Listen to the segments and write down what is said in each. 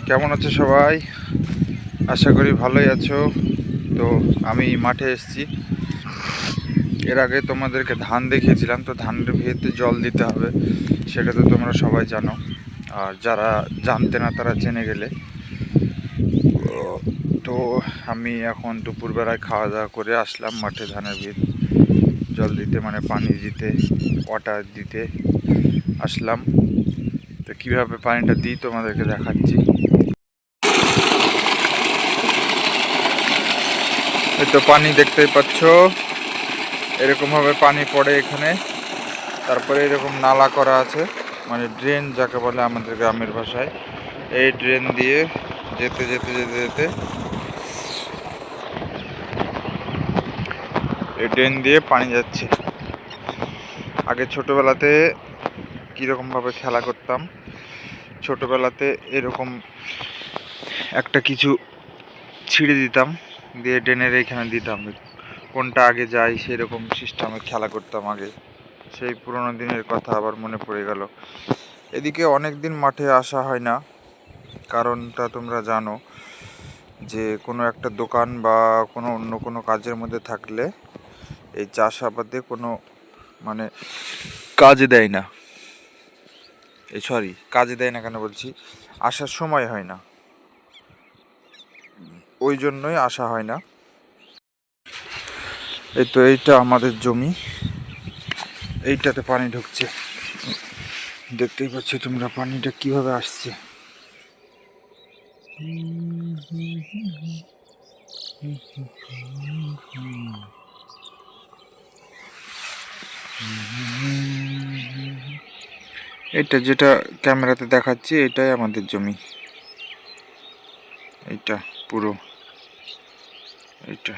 কেমন আছো সবাই? আশা করি ভালোই আছো। তো আমি মাঠে এসেছি। এর আগে তোমাদেরকে ধান দেখিয়েছিলাম, তো ধানের ভিড়তে জল দিতে হবে সেটা তো তোমরা সবাই জানো। আর যারা জানতে না তারা জেনে গেলে। তো আমি এখন দুপুরবেলায় খাওয়া দাওয়া করে আসলাম মাঠে ধানের ভিড় জল দিতে, মানে পানি দিতে, ওয়াটার দিতে আসলাম। তো কীভাবে পানিটা দিই তোমাদেরকে দেখাচ্ছি। এই তো পানি দেখতেই পাচ্ছ, এরকমভাবে পানি পড়ে এখানে। তারপরে এরকম নালা করা আছে, মানে ড্রেন যাকে বলে আমাদের গ্রামের ভাষায়। এই ড্রেন দিয়ে যেতে যেতে যেতে যেতে এই ড্রেন দিয়ে পানি যাচ্ছে। আগে ছোটোবেলাতে কীরকমভাবে খেলা করতাম, ছোটোবেলাতে এরকম একটা কিছু ছিঁড়ে দিতাম, দিয়ে ড্রেনের এইখানে দিতাম, কোনটা আগে যায় সেরকম সিস্টেমে খেলা করতাম আগে। সেই পুরোনো দিনের কথা আবার মনে পড়ে গেল। এদিকে অনেক দিন মাঠে আসা হয় না, কারণটা তোমরা জানো যে কোনো একটা দোকান বা কোনো অন্য কোনো কাজের মধ্যে থাকলে এই চাষাবাদে কোনো মানে কাজে দেয় না। কাজে দেয় না কেন বলছি, আসার সময় হয় না, ওই জন্যই আসা হয় না। এই তো এইটা আমাদের জমি, এইটাতে পানি ঢুকছে, দেখতেই পাচ্ছ তোমরা পানিটা কিভাবে আসছে। এটা যেটা ক্যামেরাতে দেখাচ্ছি এটাই আমাদের জমি, এইটা পুরো এইটা।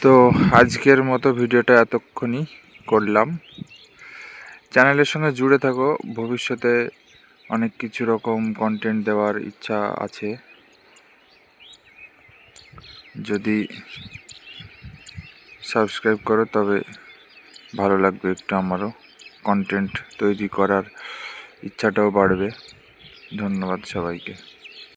তো আজকের মতো ভিডিওটা এতক্ষণই করলাম। চ্যানেলের সঙ্গে জুড়ে থাকো, ভবিষ্যতে অনেক কিছু রকম কন্টেন্ট দেওয়ার ইচ্ছা আছে। যদি সাবস্ক্রাইব করো তবে ভালো লাগবে, একটু আমারও কন্টেন্ট তৈরি করার ইচ্ছাটাও বাড়বে। ধন্যবাদ সবাইকে।